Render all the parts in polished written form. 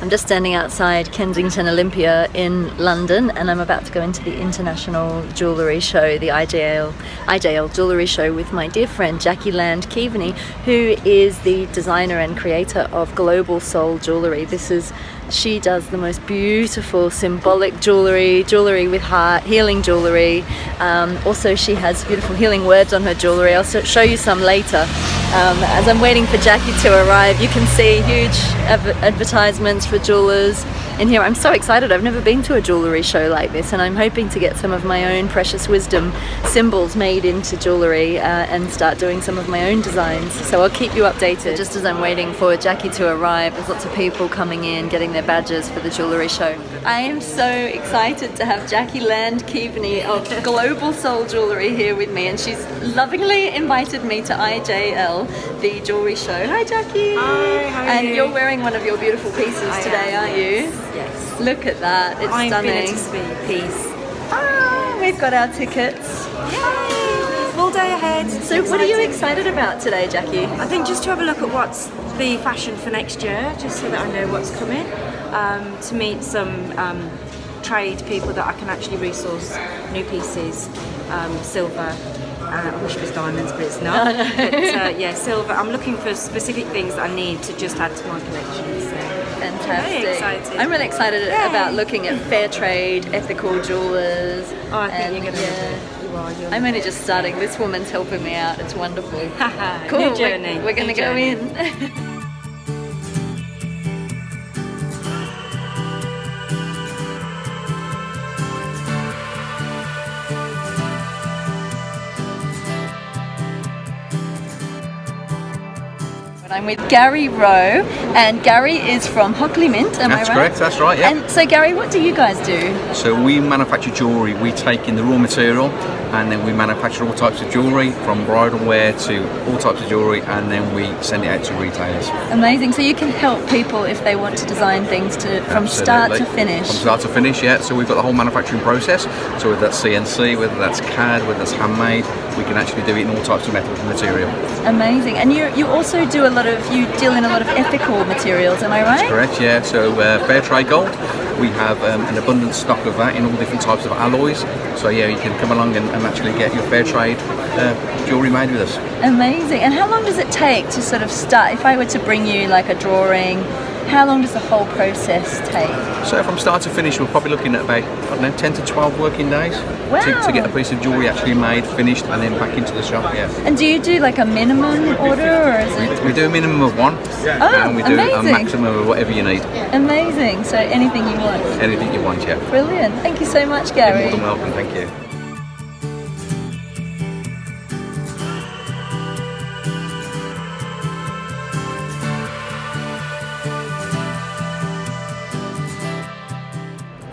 I'm just standing outside Kensington Olympia in London, and I'm about to go into the International Jewellery Show, the IJL Jewellery Show, with my dear friend Jacqui Keavney, who is the designer and creator of Global Soul Jewellery. She does the most beautiful symbolic jewellery with heart, healing jewellery. Also, she has beautiful healing words on her jewellery. I'll show you some later. As I'm waiting for Jacqui to arrive, you can see huge advertisements for jewellers in here. I'm so excited. I've never been to a jewellery show like this, and I'm hoping to get some of my own precious wisdom symbols made into jewellery and start doing some of my own designs. So I'll keep you updated. Just as I'm waiting for Jacqui to arrive, there's lots of people coming in, getting their badges for the jewellery show. I am so excited to have Jacqui Keavney of Global Soul Jewellery here with me, and she's lovingly invited me to IJL, the jewellery show. Hi Jacqui. Hi, how are and you? You're wearing one of your beautiful pieces today, aren't you? Yes. Look at that, it's stunning. Infinity piece. We've got our tickets. Yay! Full day ahead. So what are you excited about today, Jacqui? I think just to have a look at what's the fashion for next year, just so that I know what's coming. To meet some trade people that I can actually resource new pieces, silver. I wish it was diamonds, but it's not. But yeah, silver. I'm looking for specific things that I need to just add to my collection. So. Fantastic. Very excited. I'm really excited about looking at fair trade, ethical jewellers. Oh, I think you're going to love it. I'm only just starting. This woman's helping me out. It's wonderful. Cool. New journey. We're going to go in. I'm with Gary Rowe, and Gary is from Hockley Mint, am I right? That's correct, that's right, yeah. And so Gary, what do you guys do? So we manufacture jewellery. We take in the raw material and then we manufacture all types of jewellery, from bridal wear to all types of jewellery, and then we send it out to retailers. Amazing, so you can help people if they want to design things from start to finish. From start to finish, yeah. So we've got the whole manufacturing process, so whether that's CNC, whether that's CAD, whether that's handmade, we can actually do it in all types of metal and material. Amazing, and you also do you deal in a lot of ethical materials, am I right? That's correct, yeah. So fair trade gold, we have an abundant stock of that in all different types of alloys. So yeah, you can come along and actually get your fair trade jewellery made with us. Amazing, and how long does it take to sort of start? If I were to bring you like a drawing, how long does the whole process take? So from start to finish, we're probably looking at about, I don't know, 10 to 12 working days to get a piece of jewellery actually made, finished, and then back into the shop, yeah. And do you do like a minimum order, or is it? We do a minimum of one, and we do a maximum of whatever you need. Amazing, so anything you want? Anything you want, yeah. Brilliant, thank you so much, Gary. You're more than welcome, thank you.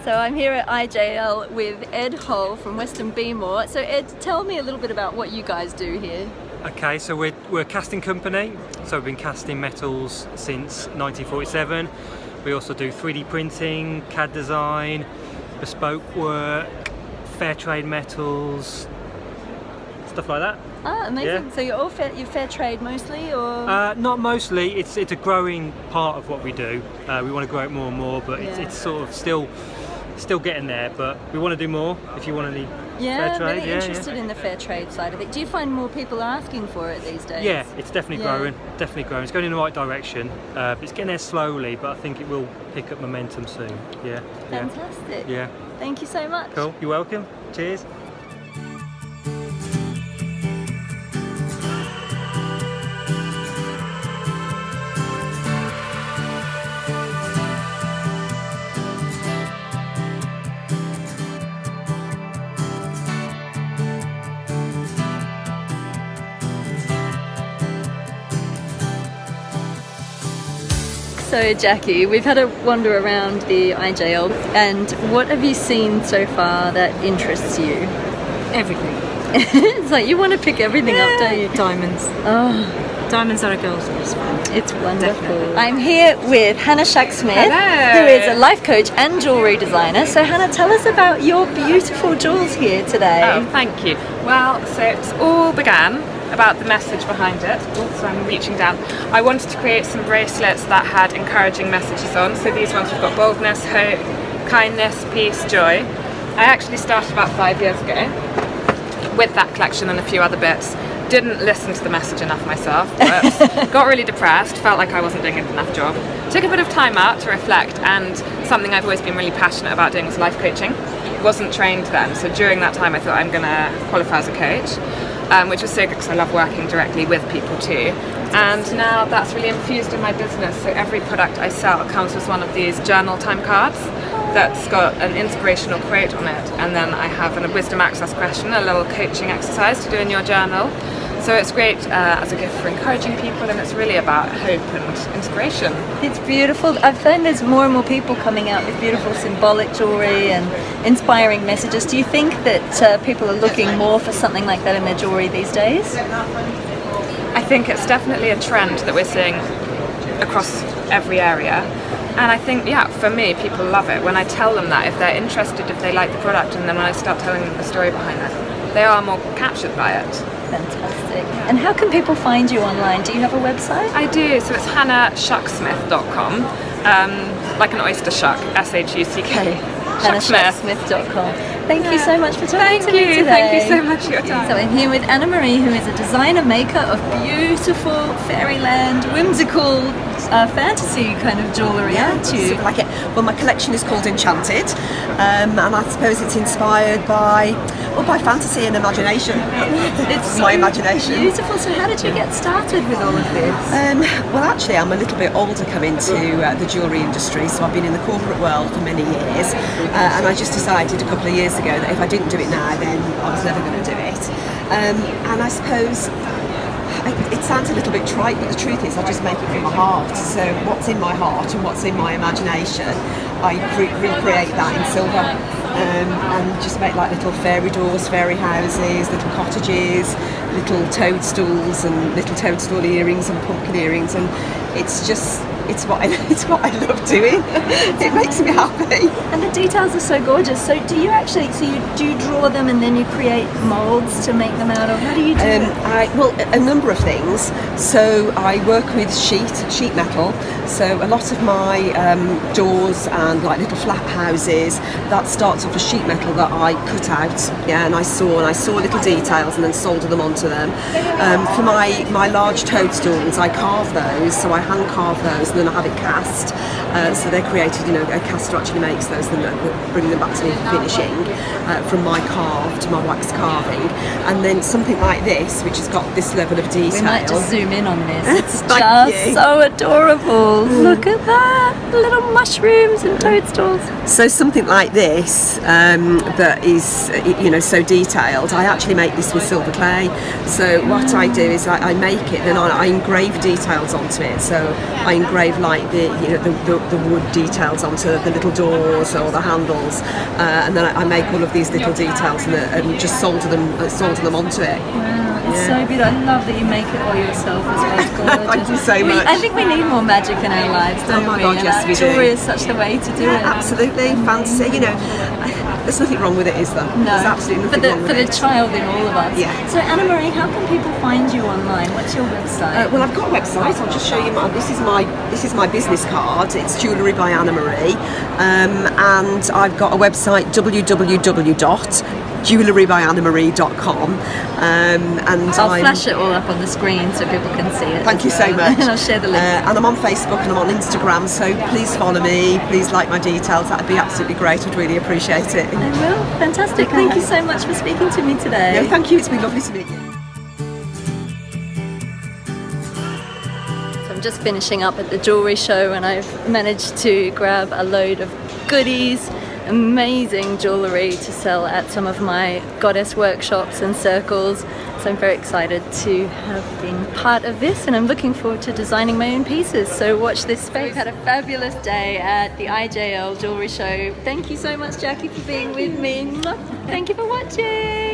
So I'm here at IJL with Ed Hull from Western Beemore. So Ed, tell me a little bit about what you guys do here. Okay, so we're a casting company, so we've been casting metals since 1947. We also do 3D printing, CAD design, bespoke work, fair trade metals, stuff like that. Ah, amazing. Yeah. So you're all you're fair trade mostly, or? Not mostly, it's a growing part of what we do. We want to grow it more and more, but it's sort of still getting there, but we want to do more if you want any fair trade. Really interested in the fair trade side of it. Do you find more people are asking for it these days? Yeah, it's definitely growing, It's going in the right direction. It's getting there slowly, but I think it will pick up momentum soon. Yeah. Fantastic. Yeah. Thank you so much. Cool, you're welcome. Cheers. So Jacqui, we've had a wander around the IJL, and what have you seen so far that interests you? Everything. It's like you want to pick everything up, don't you? Diamonds. Oh, Diamonds are a girl's best friend. it's wonderful. Definitely. I'm here with Hannah Shack-Smith, Hello. who is a life coach and jewellery designer. So Hannah, tell us about your beautiful jewels here today. Oh, thank you. Well, so it all began about the message behind it. So I'm reaching down. I wanted to create some bracelets that had encouraging messages on. So these ones we've got boldness, hope, kindness, peace, joy. I actually started about 5 years ago with that collection and a few other bits. Didn't listen to the message enough myself. Got really depressed, felt like I wasn't doing a good enough job. Took a bit of time out to reflect, and something I've always been really passionate about doing was life coaching. Wasn't trained then, so during that time I thought I'm going to qualify as a coach, which was so good because I love working directly with people too. And now that's really infused in my business, so every product I sell comes with one of these journal time cards that's got an inspirational quote on it, and then I have a wisdom access question, a little coaching exercise to do in your journal. So it's great as a gift for encouraging people, and it's really about hope and inspiration. It's beautiful. I find there's more and more people coming out with beautiful symbolic jewellery and inspiring messages. Do you think that people are looking more for something like that in their jewellery these days? I think it's definitely a trend that we're seeing across every area. And I think, yeah, for me, people love it. When I tell them that, if they're interested, if they like the product, and then when I start telling them the story behind it, they are more captured by it. Fantastic. And how can people find you online? Do you have a website? I do, so it's hannahshucksmith.com, like an oyster shuck, S-H-U-C-K. hannahshucksmith.com. Thank you so much for talking to me today. Thank you so much for your time. So I'm here with Anna Marie, who is a designer maker of beautiful fairyland, whimsical fantasy kind of jewellery, aren't you? Sort of like it. Well, my collection is called Enchanted, and I suppose it's inspired by fantasy and imagination. It's my imagination. Beautiful. So how did you get started with all of this? Well, actually, I'm a little bit older coming to the jewellery industry, so I've been in the corporate world for many years, and I just decided a couple of years ago that if I didn't do it now, then I was never going to do it. And I suppose it sounds a little bit trite, but the truth is I just make it from my heart. So what's in my heart and what's in my imagination, I recreate that in silver, and just make like little fairy doors, fairy houses, little cottages, little toadstools and little toadstool earrings and pumpkin earrings, and it's what I love doing. It makes me happy. And the details are so gorgeous. So do you draw them and then you create moulds to make them out of? How do you do it? Well, a number of things. So I work with sheet metal. So a lot of my doors and like little flat houses, that starts off as sheet metal that I cut out, and I saw little details and then solder them onto them. For my large toadstools, I carve those, so I hand carve those, and then I have it cast. So they're created, a caster actually makes those, and then bring them back to me for finishing, from my carve to my wax carving. And then something like this, which has got this level of detail. We might just zoom in on this. It's just so adorable. Look at that, little mushrooms and toadstools. So something like this, that is, so detailed. I actually make this with silver clay. So what I do is I make it, then I engrave details onto it. So I engrave like the wood details onto the little doors or the handles, and then I make all of these little details and just solder them onto it. Wow, it's so beautiful. I love that you make it all yourself as well. It's gorgeous. Thank you so much. I think we need more magic in our lives, don't we? Oh my God, yes, we do. Jewellery is such the way to do it. Absolutely, fancy. There's nothing wrong with it, is there? No, there's absolutely nothing wrong with it. For the child in all of us. Yeah. So Anna Marie, how can people find you online? What's your website? Well, I've got a website. I'll just show you. This is my business card. It's Jewellery by Anna Marie, and I've got a website, www.jewellerybyannamarie.com, and I'll flash it all up on the screen so people can see it. Thank you so much. And I'll share the link. And I'm on Facebook and I'm on Instagram, so please follow me. Please like my details. That'd be absolutely great. I'd really appreciate it. I will. Fantastic. Thank you so much for speaking to me today. No, thank you. It's been lovely to meet you. I'm just finishing up at the jewellery show, and I've managed to grab a load of goodies, amazing jewellery to sell at some of my goddess workshops and circles. So I'm very excited to have been part of this, and I'm looking forward to designing my own pieces. So watch this space. We've had a fabulous day at the IJL jewellery show. Thank you so much, Jacqui, for being with me. Thank you for watching.